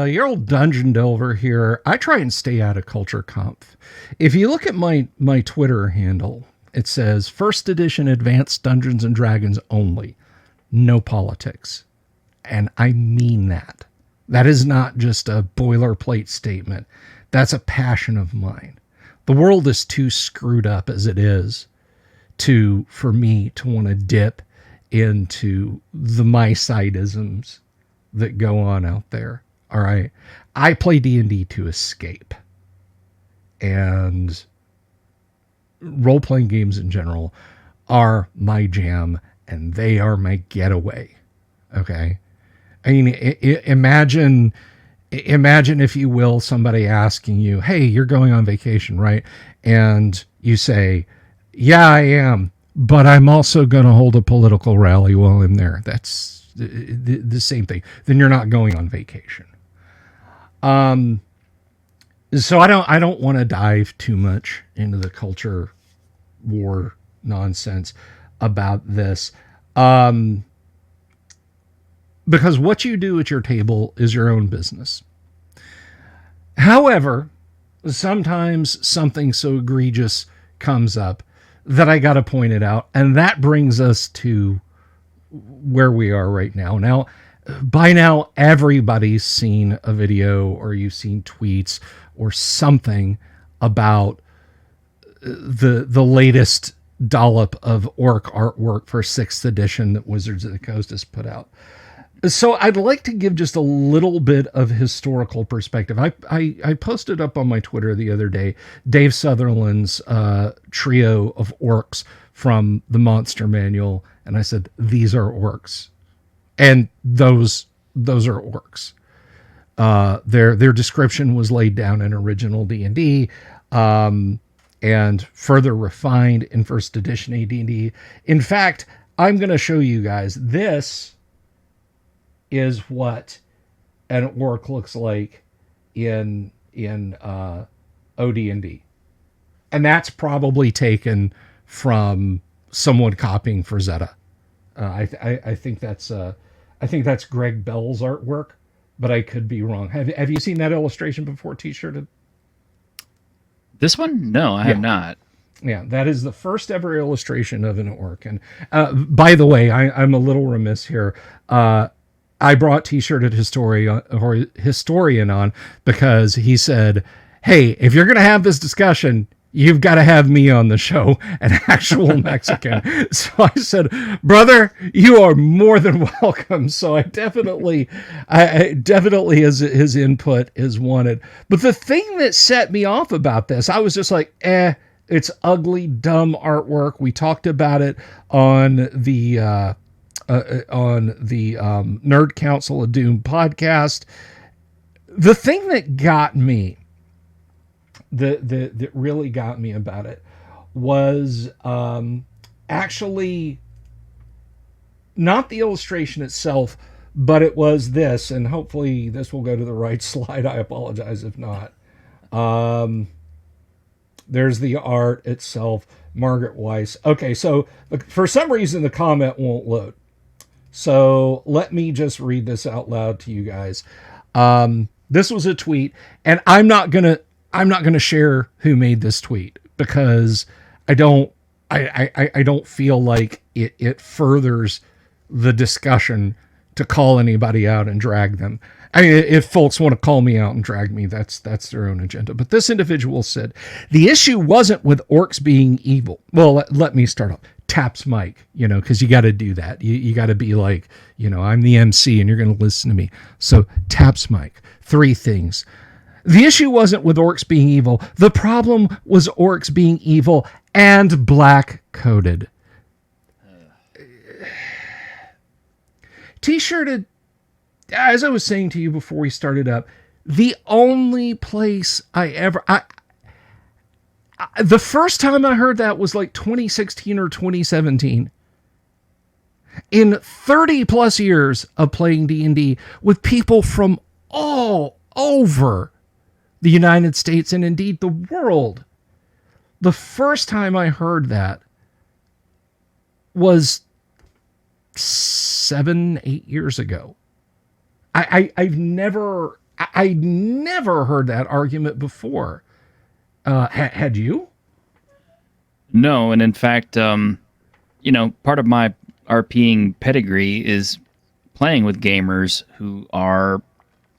your old dungeon delver here. I try and stay out of Culture Conf. If you look at my Twitter handle, it says First Edition Advanced Dungeons and Dragons only. No politics. And I mean that. That is not just a boilerplate statement. That's a passion of mine. The world is too screwed up as it is for me to want to dip into the my-side-isms that go on out there. All right. I play D&D to escape. And role-playing games in general are my jam, and they are my getaway. Okay. I mean, imagine, if you will, somebody asking you, hey, you're going on vacation, right? And you say, yeah, I am, but I'm also going to hold a political rally while I'm there. That's the same thing. Then you're not going on vacation. So I don't want to dive too much into the culture war nonsense about this. Because what you do at your table is your own business. However, sometimes something so egregious comes up that I got to point it out. And that brings us to where we are right now. Now, by now, everybody's seen a video or you've seen tweets or something about the latest dollop of orc artwork for 6th edition that Wizards of the Coast has put out. So I'd like to give just a little bit of historical perspective. I posted up on my Twitter the other day Dave Sutherland's trio of orcs from the Monster Manual, and I said, these are orcs. And those are orcs. Their description was laid down in original D&D, and further refined in 1st edition AD&D. In fact, I'm going to show you guys this is what an orc looks like in OD&D. And that's probably taken from someone copying for Zeta. I think that's Greg Bell's artwork, but I could be wrong. Have you seen that illustration before, T-shirted? This one? No, I have not. Yeah, that is the first ever illustration of an orc. And by the way, I'm a little remiss here. I brought T-shirted historian on because he said, hey, if you're going to have this discussion, you've got to have me on the show, an actual Mexican. So I said, brother, you are more than welcome. So I definitely his input is wanted. But the thing that set me off about this, I was just like, it's ugly, dumb artwork. We talked about it on the Nerd Council of Doom podcast. The thing that got me, that really got me about it, was actually not the illustration itself, but it was this, and hopefully this will go to the right slide. I apologize if not. There's the art itself, Margaret Weiss. Okay, so for some reason the comment won't load. So let me just read this out loud to you guys. This was a tweet, and I'm not gonna share who made this tweet because I don't feel like it furthers the discussion to call anybody out and drag them. I mean, if folks want to call me out and drag me, that's their own agenda. But this individual said, the issue wasn't with orcs being evil. Well, let me start off. Taps mic, because you got to do that. You got to be like, I'm the MC and you're going to listen to me. So taps mic. 3 things. The issue wasn't with orcs being evil. The problem was orcs being evil and black-coded. T-shirted, as I was saying to you before we started up, the only place the first time I heard that was like 2016 or 2017. In 30 plus years of playing D&D with people from all over the United States and indeed the world, the first time I heard that was 7-8 years ago. I've never I never heard that argument before. Had you? No, and in fact, part of my RPing pedigree is playing with gamers who are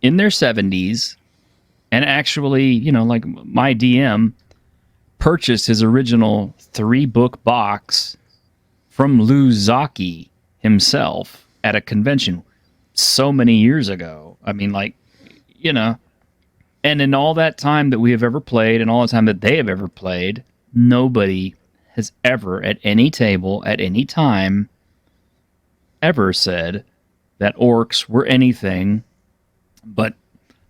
in their 70s and actually, like my DM purchased his original 3-book box from Lou Zaki himself at a convention so many years ago. I mean, and in all that time that we have ever played and all the time that they have ever played, nobody has ever at any table at any time ever said that orcs were anything but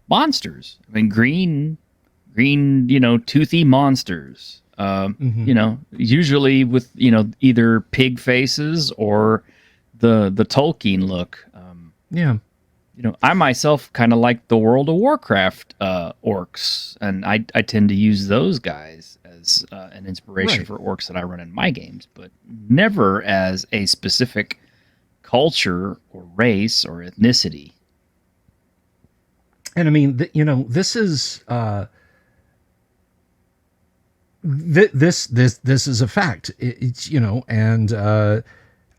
monsters. I mean, green, toothy monsters. Usually with either pig faces or the Tolkien look. Yeah. I myself kind of like the World of Warcraft orcs, and I tend to use those guys as an inspiration for orcs that I run in my games, but never as a specific culture or race or ethnicity. And I mean, this is this is a fact. It's and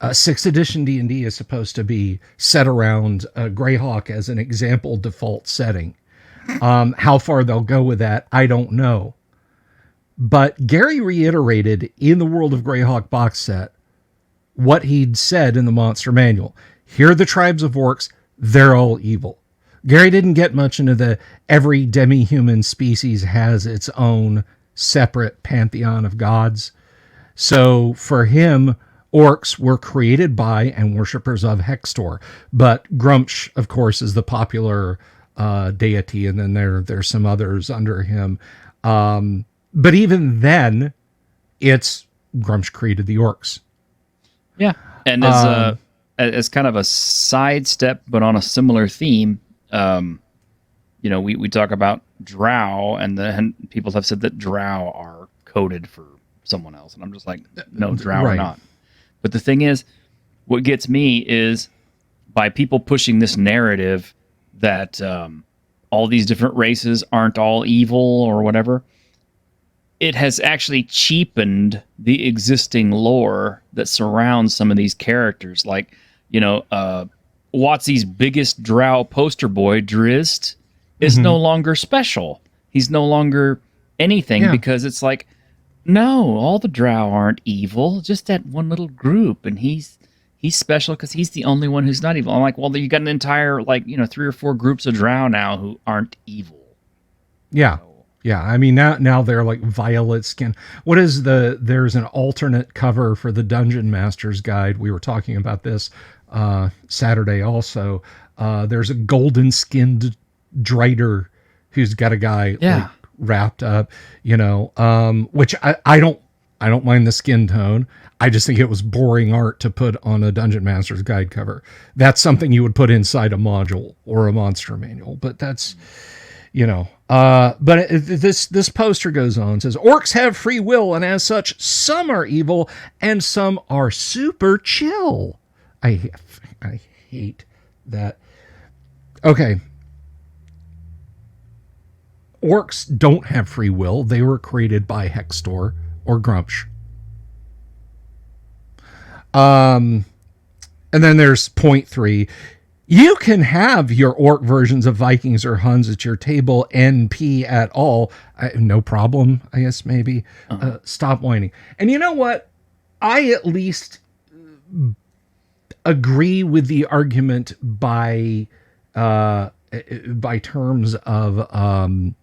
6th edition D&D is supposed to be set around Greyhawk as an example default setting. How far they'll go with that, I don't know. But Gary reiterated in the World of Greyhawk box set what he'd said in the Monster Manual. Here are the tribes of orcs. They're all evil. Gary didn't get much into the every demi-human species has its own separate pantheon of gods. So for him, orcs were created by and worshippers of Hextor. But Grumsh, of course, is the popular deity, and then there's some others under him. But even then, it's Grumsh created the orcs. Yeah, and as kind of a sidestep, but on a similar theme, we talk about drow, and people have said that drow are coded for someone else, and I'm just like, no, drow are not. But the thing is, what gets me is by people pushing this narrative that all these different races aren't all evil or whatever, it has actually cheapened the existing lore that surrounds some of these characters. Like, Watsy's biggest drow poster boy, Drizzt, is no longer special. He's no longer anything because it's like, no, all the drow aren't evil. Just that one little group, and he's special because he's the only one who's not evil. I'm like, well, you got an entire 3 or 4 groups of drow now who aren't evil. Yeah. Yeah, I mean, now they're like violet skin. There's an alternate cover for the Dungeon Master's Guide. We were talking about this Saturday also. There's a golden skinned Drider who's got a guy wrapped up, which I don't mind the skin tone. I just think it was boring art to put on a Dungeon Master's Guide cover. That's something you would put inside a module or a monster manual, but that's, but this poster goes on, says, orcs have free will, and as such, some are evil and some are super chill. I hate that. Okay. Orcs don't have free will. They were created by Hextor or Grumsh. And then there's point 3. You can have your orc versions of Vikings or Huns at your table, NP at all. No problem, I guess, maybe. Stop whining. And you know what? I at least agree with the argument by terms of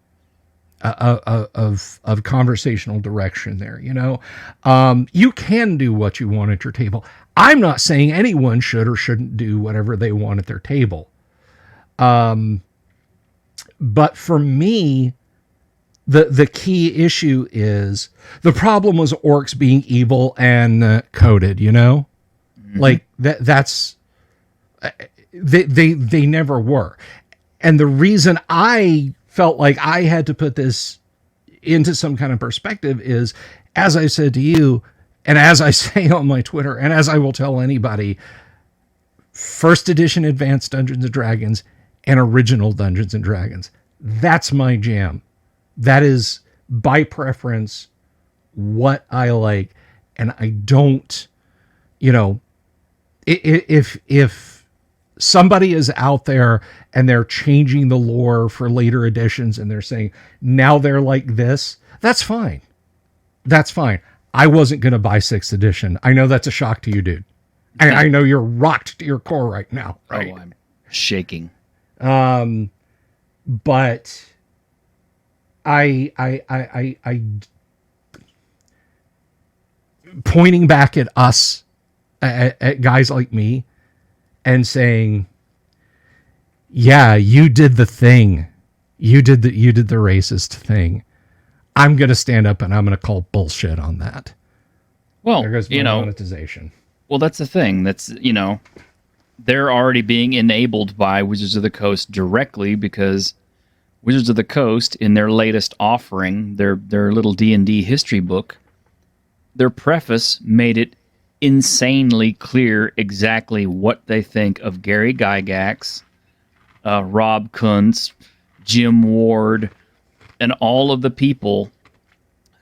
conversational direction there. You can do what you want at your table. I'm not saying anyone should or shouldn't do whatever they want at their table. But for me, the key issue is the problem was orcs being evil and coded, Mm-hmm. Like that's they never were. And the reason I felt like I had to put this into some kind of perspective is, as I said to you, and as I say on my Twitter, and as I will tell anybody, 1st edition Advanced Dungeons & Dragons and original Dungeons and Dragons. That's my jam. That is by preference what I like. And I don't, you know, if somebody is out there and they're changing the lore for later editions and they're saying now they're like this, that's fine. That's fine. I wasn't going to buy 6th edition. I know that's a shock to you, dude. I know you're rocked to your core right now. Right? Oh, I'm shaking. But I pointing back at us, at guys like me, and saying, "Yeah, you did the thing. You did the racist thing." I'm gonna stand up and I'm gonna call bullshit on that. Well, there goes my monetization. Well, that's the thing. That's, they're already being enabled by Wizards of the Coast directly, because Wizards of the Coast, in their latest offering, their little D&D history book, their preface made it insanely clear exactly what they think of Gary Gygax, Rob Kuntz, Jim Ward, and all of the people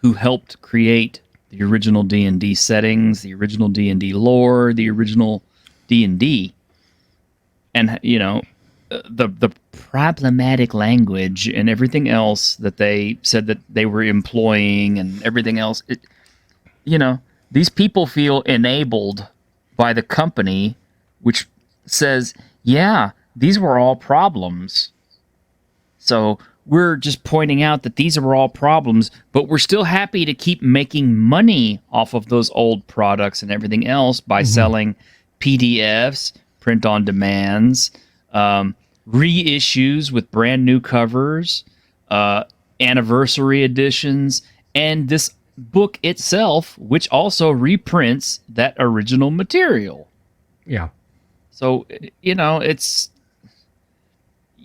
who helped create the original D&D settings, the original D&D lore, the original D&D. And, the problematic language and everything else that they said that they were employing and everything else. These people feel enabled by the company, which says, yeah, these were all problems. So we're just pointing out that these are all problems, but we're still happy to keep making money off of those old products and everything else by selling PDFs, print on demands, reissues with brand new covers, anniversary editions, and this book itself, which also reprints that original material. Yeah. So, it's...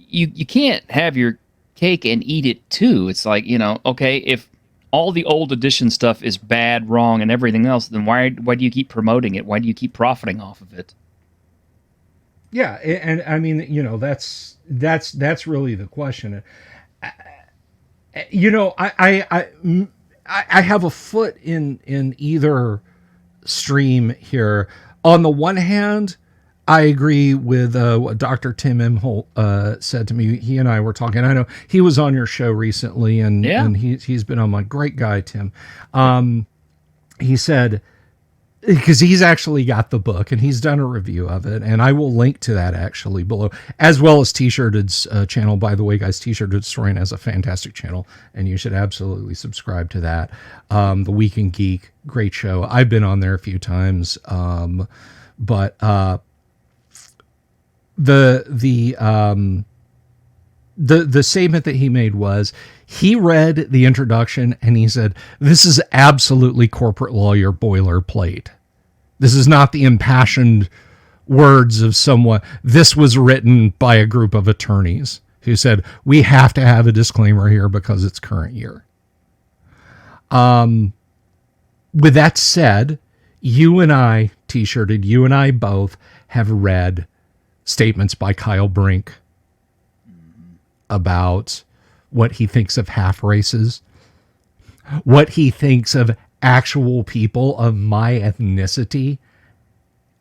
You can't have your cake and eat it too. It's like, okay, if all the old edition stuff is bad, wrong, and everything else, then why do you keep promoting it? Why do you keep profiting off of it? Yeah, and I mean, that's really the question. I have a foot in either stream here. On the one hand, I agree with what Dr. Tim Imholt said to me. He and I were talking. I know he was on your show recently, and he's been on my great guy, Tim. He said, because he's actually got the book and he's done a review of it, and I will link to that actually below, as well as T-Shirted's channel. By the way, guys, T-Shirted Historian has a fantastic channel, and you should absolutely subscribe to that. The Week in Geek, great show. I've been on there a few times, but the statement that he made was, he read the introduction and he said, "This is absolutely corporate lawyer boilerplate. This is not the impassioned words of someone. This was written by a group of attorneys who said, we have to have a disclaimer here because it's current year." With that said, you and I, T-Shirted, you and I both have read statements by Kyle Brink about what he thinks of half races, what he thinks of actual people of my ethnicity,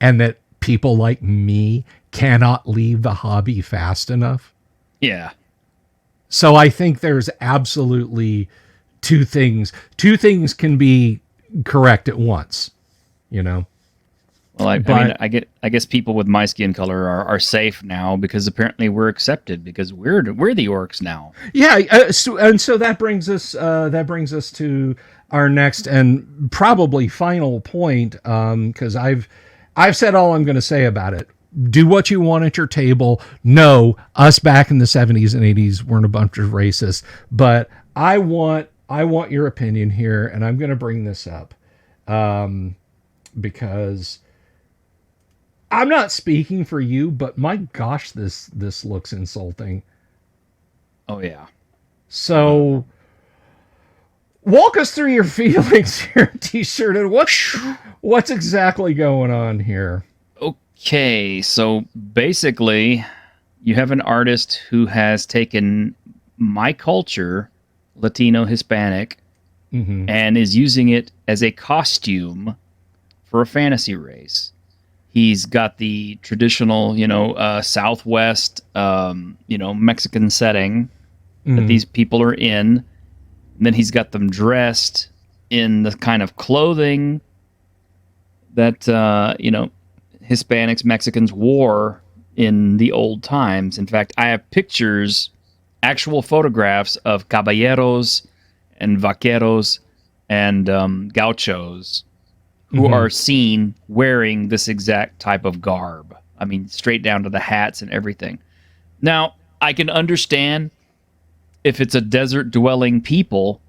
and that people like me cannot leave the hobby fast enough. Yeah. So I think there's absolutely two things. Two things can be correct at once, Well, I mean, I guess people with my skin color are safe now because apparently we're accepted because we're the orcs now. Yeah, so that brings us to our next and probably final point, because I've said all I'm going to say about it. Do what you want at your table. No, us back in the 70s and 80s weren't a bunch of racists, but I want your opinion here, and I'm going to bring this up because I'm not speaking for you, but my gosh, this looks insulting. Oh yeah. So walk us through your feelings here, T-Shirted. What's exactly going on here? Okay, so basically, you have an artist who has taken my culture, Latino, Hispanic, and is using it as a costume for a fantasy race. He's got the traditional, Southwest, Mexican setting that these people are in. And then he's got them dressed in the kind of clothing that, Hispanics, Mexicans wore in the old times. In fact, I have pictures, actual photographs of caballeros and vaqueros and gauchos who are seen wearing this exact type of garb. I mean, straight down to the hats and everything. Now, I can understand if it's a desert-dwelling people,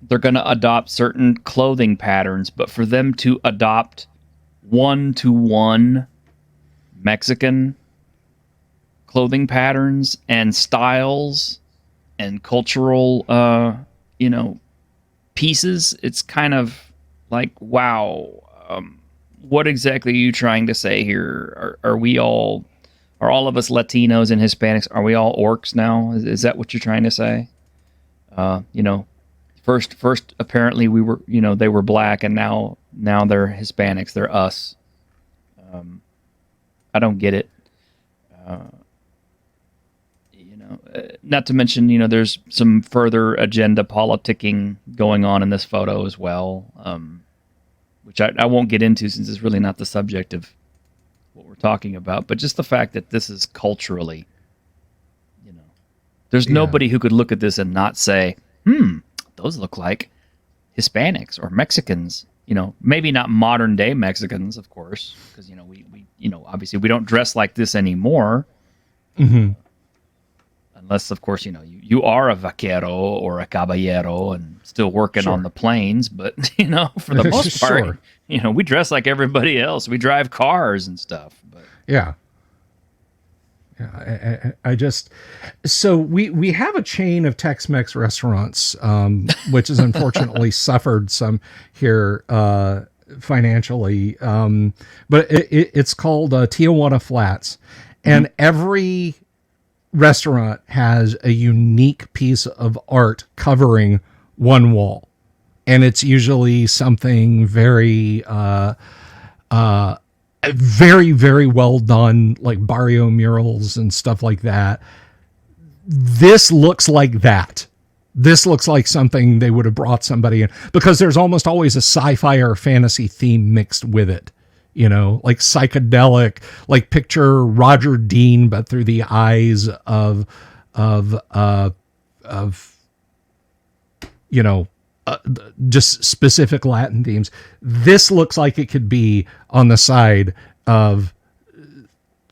they're going to adopt certain clothing patterns, but for them to adopt one-to-one Mexican clothing patterns and styles and cultural, pieces, it's kind of like, wow, what exactly are you trying to say here? Are all of us Latinos and Hispanics, are we all orcs now? Is that what you're trying to say? First apparently we were, they were black, and now they're Hispanics. They're us. I don't get it. Not to mention, there's some further agenda politicking going on in this photo as well, which I won't get into since it's really not the subject of what we're talking about. But just the fact that this is culturally, there's nobody who could look at this and not say, those look like Hispanics or Mexicans. Maybe not modern day Mexicans, of course, because we obviously we don't dress like this anymore. Unless, of course, you are a vaquero or a caballero and still working on the plains. But, for the most part, we dress like everybody else. We drive cars and stuff. But Yeah. I just, so we have a chain of Tex-Mex restaurants, which has unfortunately suffered some here financially. But it's called Tijuana Flats. And every restaurant has a unique piece of art covering one wall, and it's usually something very very, very well done, like barrio murals and stuff like that. This looks like that. This looks like something they would have brought somebody in, because there's almost always a sci-fi or fantasy theme mixed with it. Like psychedelic, like picture Roger Dean, but through the eyes of just specific Latin themes. This looks like it could be on the side of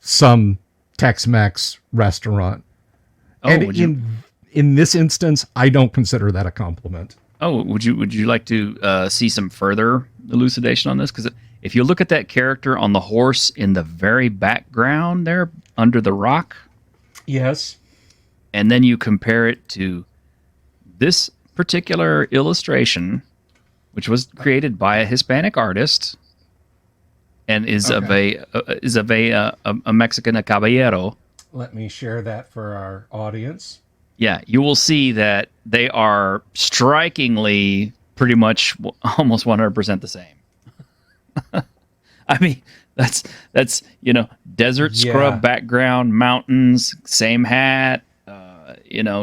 some Tex-Mex restaurant. And in this instance, I don't consider that a compliment. Oh, would you like to see some further elucidation on this? Because if you look at that character on the horse in the very background there under the rock. Yes. And then you compare it to this particular illustration, which was created by a Hispanic artist and is of a Mexican, a caballero. Let me share that for our audience. Yeah, you will see that they are strikingly pretty much almost 100% the same. I mean, that's desert scrub background, mountains, same hat,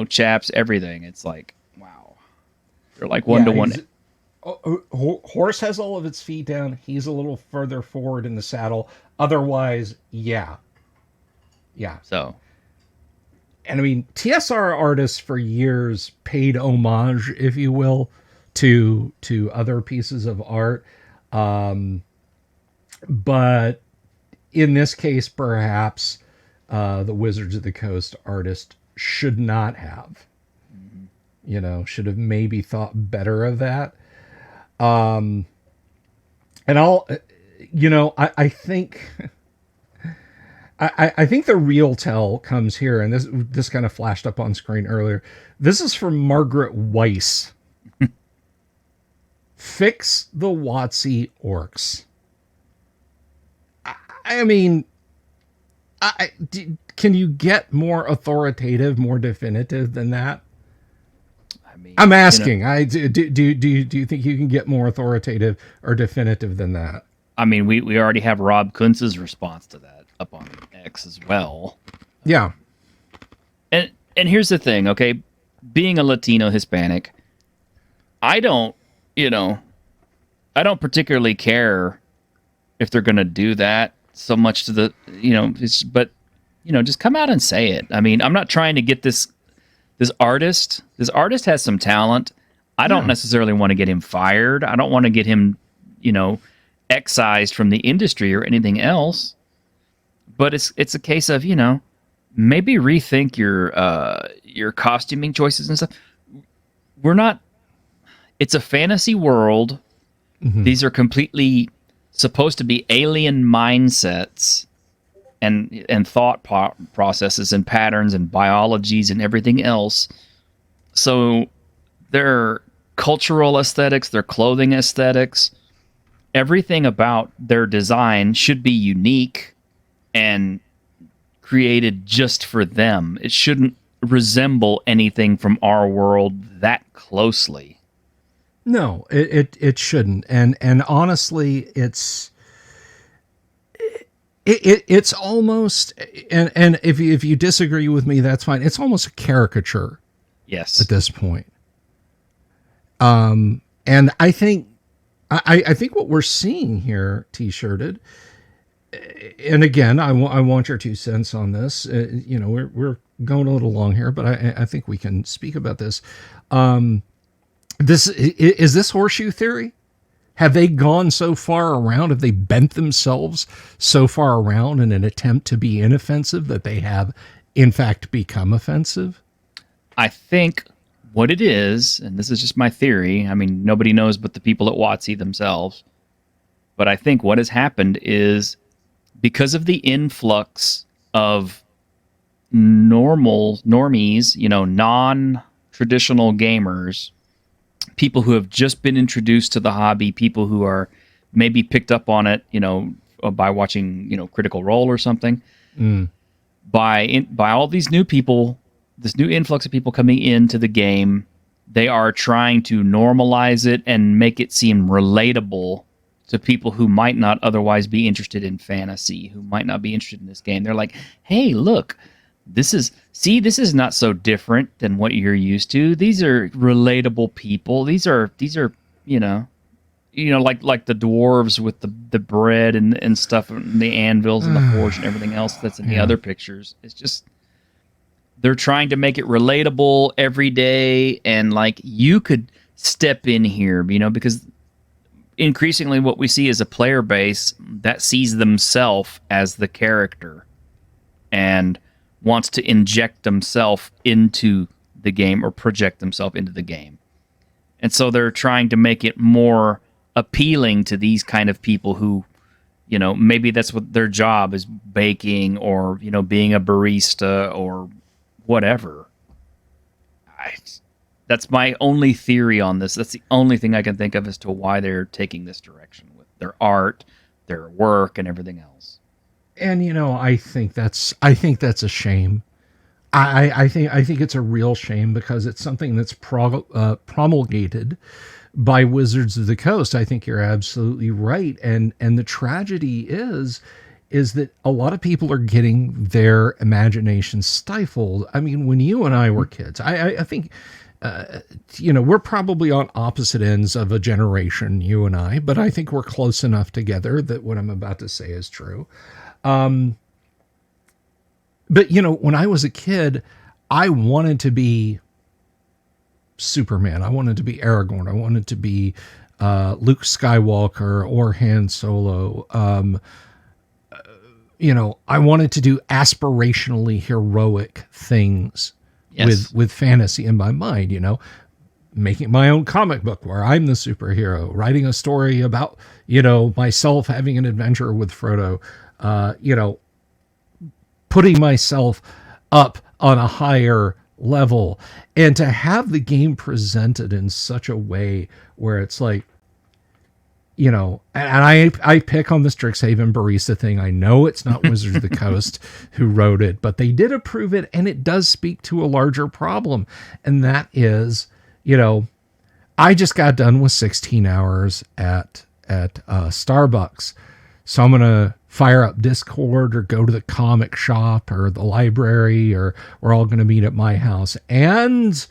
chaps, everything. It's like, wow. They're like one to one. Horse has all of its feet down. He's a little further forward in the saddle. Otherwise, yeah. So, and I mean, TSR artists for years paid homage, if you will, to other pieces of art. But in this case, perhaps the Wizards of the Coast artist should not have. Should have maybe thought better of that. And I think I think the real tell comes here, and this kind of flashed up on screen earlier. This is from Margaret Weiss. Fix the WotC orcs. I mean, can you get more authoritative, more definitive than that? I mean, I'm asking. Do you think you can get more authoritative or definitive than that? I mean, we already have Rob Kuntz's response to that up on X as well. Yeah. And here's the thing, okay? Being a Latino Hispanic, I don't particularly care if they're going to do that so much to the, but just come out and say it. I mean, I'm not trying to get this artist. This artist has some talent. I don't necessarily want to get him fired. I don't want to get him, excised from the industry or anything else. But it's a case of, maybe rethink your costuming choices and stuff. It's a fantasy world. Mm-hmm. These are completely supposed to be alien mindsets and thought processes and patterns and biologies and everything else. So their cultural aesthetics, their clothing aesthetics, everything about their design should be unique and created just for them. It shouldn't resemble anything from our world that closely. No, it shouldn't. And honestly, it's almost, and if you disagree with me, that's fine. It's almost a caricature. Yes. At this point. And I think what we're seeing here, T-shirted, and again, I want your 2 cents on this. We're going a little long here, but I think we can speak about this. Is this horseshoe theory? Have they gone so far around? Have they bent themselves so far around in an attempt to be inoffensive that they have, in fact, become offensive? I think what it is, and this is just my theory, I mean, nobody knows but the people at WotC themselves, but I think what has happened is because of the influx of normies, non-traditional gamers, people who have just been introduced to the hobby, people who are maybe picked up on it, by watching, Critical Role or something, by all these new people, this new influx of people coming into the game, they are trying to normalize it and make it seem relatable to people who might not otherwise be interested in fantasy, who might not be interested in this game. They're like, hey, look, this is not so different than what you're used to. These are relatable people. These are like the dwarves with the bread and stuff, and the anvils and the forge and everything else that's in the other pictures. It's just, they're trying to make it relatable every day, and like you could step in here, because increasingly what we see is a player base that sees themselves as the character and wants to inject themselves into the game or project themselves into the game. And so they're trying to make it more appealing to these kind of people who, maybe that's what their job is, baking or, being a barista or whatever. That's my only theory on this. That's the only thing I can think of as to why they're taking this direction with their art, their work, and everything else. And I think that's a shame. I think it's a real shame because it's something that's promulgated by Wizards of the Coast. I think you're absolutely right. And the tragedy is that a lot of people are getting their imagination stifled. I mean, when you and I were kids, I think, we're probably on opposite ends of a generation, you and I, but I think we're close enough together that what I'm about to say is true. But when I was a kid, I wanted to be Superman. I wanted to be Aragorn. I wanted to be Luke Skywalker or Han Solo. I wanted to do aspirationally heroic things. Yes. with fantasy in my mind, making my own comic book where I'm the superhero, writing a story about, myself having an adventure with Frodo, putting myself up on a higher level, and to have the game presented in such a way where it's like, and I pick on the Strixhaven barista thing. I know it's not Wizards of the Coast who wrote it, but they did approve it, and it does speak to a larger problem, and that is, I just got done with 16 hours at Starbucks, so I'm gonna fire up Discord or go to the comic shop or the library, or we're all gonna meet at my house, and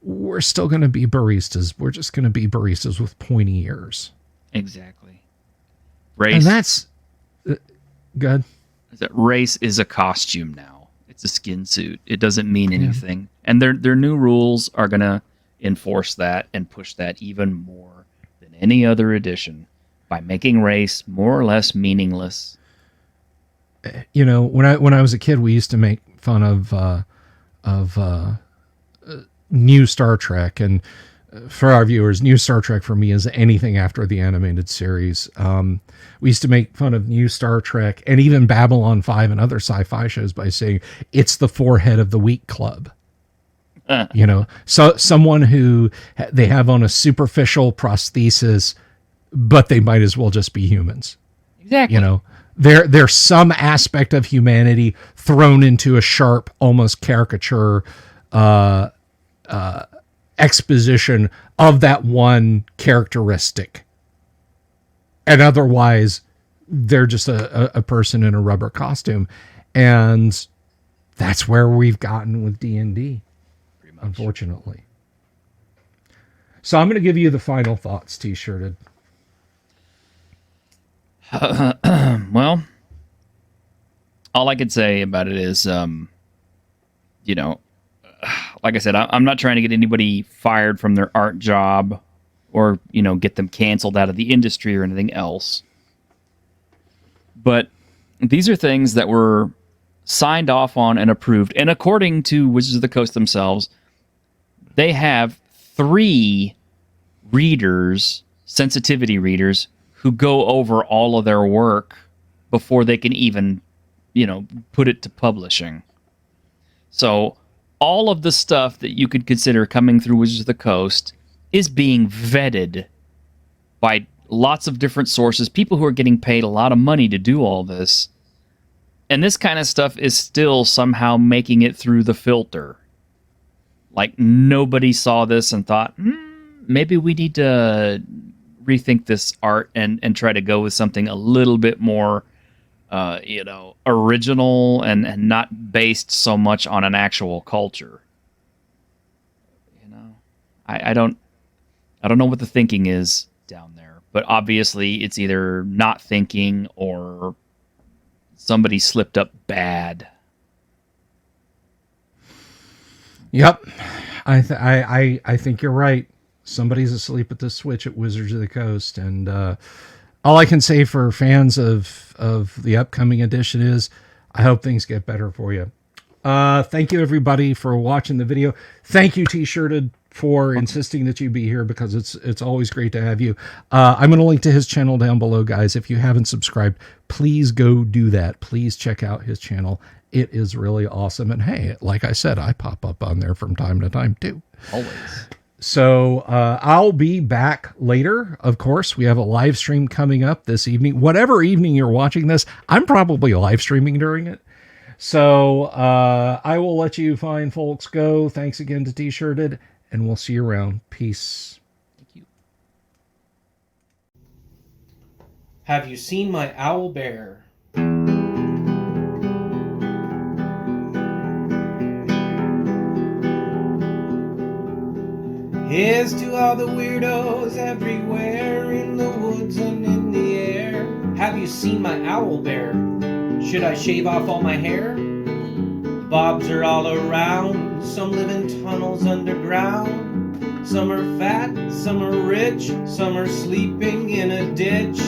we're still gonna be baristas. We're just gonna be baristas with pointy ears. Exactly. Race. And that's good. Race is a costume now. It's a skin suit. It doesn't mean anything. Yeah. And their new rules are going to enforce that and push that even more than any other edition by making race more or less meaningless. When I was a kid, we used to make fun of new Star Trek, and for our viewers, new Star Trek for me is anything after the animated series. We used to make fun of new Star Trek and even Babylon 5 and other sci-fi shows by saying it's the forehead of the weak club. So someone who they have on a superficial prosthesis, but they might as well just be humans. Exactly. There's some aspect of humanity thrown into a sharp, almost caricature exposition of that one characteristic, and otherwise they're just a person in a rubber costume, and that's where we've gotten with D&D, unfortunately. So I'm going to give you the final thoughts, T-shirted. Well, all I could say about it is, like I said, I'm not trying to get anybody fired from their art job or, get them canceled out of the industry or anything else. But these are things that were signed off on and approved. And according to Wizards of the Coast themselves, they have 3 readers, sensitivity readers, who go over all of their work before they can even, put it to publishing. So all of the stuff that you could consider coming through Wizards of the Coast is being vetted by lots of different sources, people who are getting paid a lot of money to do all this. And this kind of stuff is still somehow making it through the filter. Like, nobody saw this and thought, maybe we need to rethink this art and try to go with something a little bit more original and not based so much on an actual culture. I don't know what the thinking is down there, but obviously it's either not thinking or somebody slipped up bad. Yep, I think you're right. Somebody's asleep at the switch at Wizards of the Coast, and all I can say for fans of the upcoming edition is I hope things get better for you. Thank you, everybody, for watching the video. Thank you, T-shirted, for insisting that you be here, because it's always great to have you. I'm going to link to his channel down below, guys. If you haven't subscribed, please go do that. Please check out his channel. It is really awesome. And hey, like I said, I pop up on there from time to time too. Always. So I'll be back later. Of course, we have a live stream coming up this evening. Whatever evening you're watching this, I'm probably live streaming during it. So I will let you fine folks go. Thanks again to T-shirted, and we'll see you around. Peace. Thank you. Have you seen my owl bear? Here's to all the weirdos everywhere, in the woods and in the air. Have you seen my owl bear? Should I shave off all my hair? Bobs are all around, some live in tunnels underground. Some are fat, some are rich, some are sleeping in a ditch.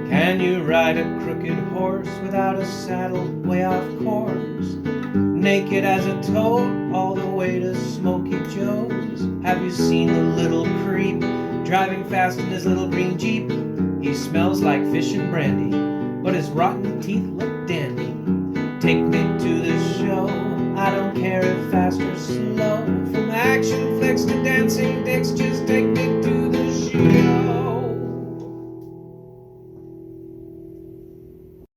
Can you ride a crooked horse without a saddle, way off course? Naked as a toad, all the way to Smoky Joe's. Have you seen the little creep driving fast in his little green Jeep? He smells like fish and brandy, but his rotten teeth look dandy. Take me to the show, I parrot fast or slow. From action flicks to dancing dicks, just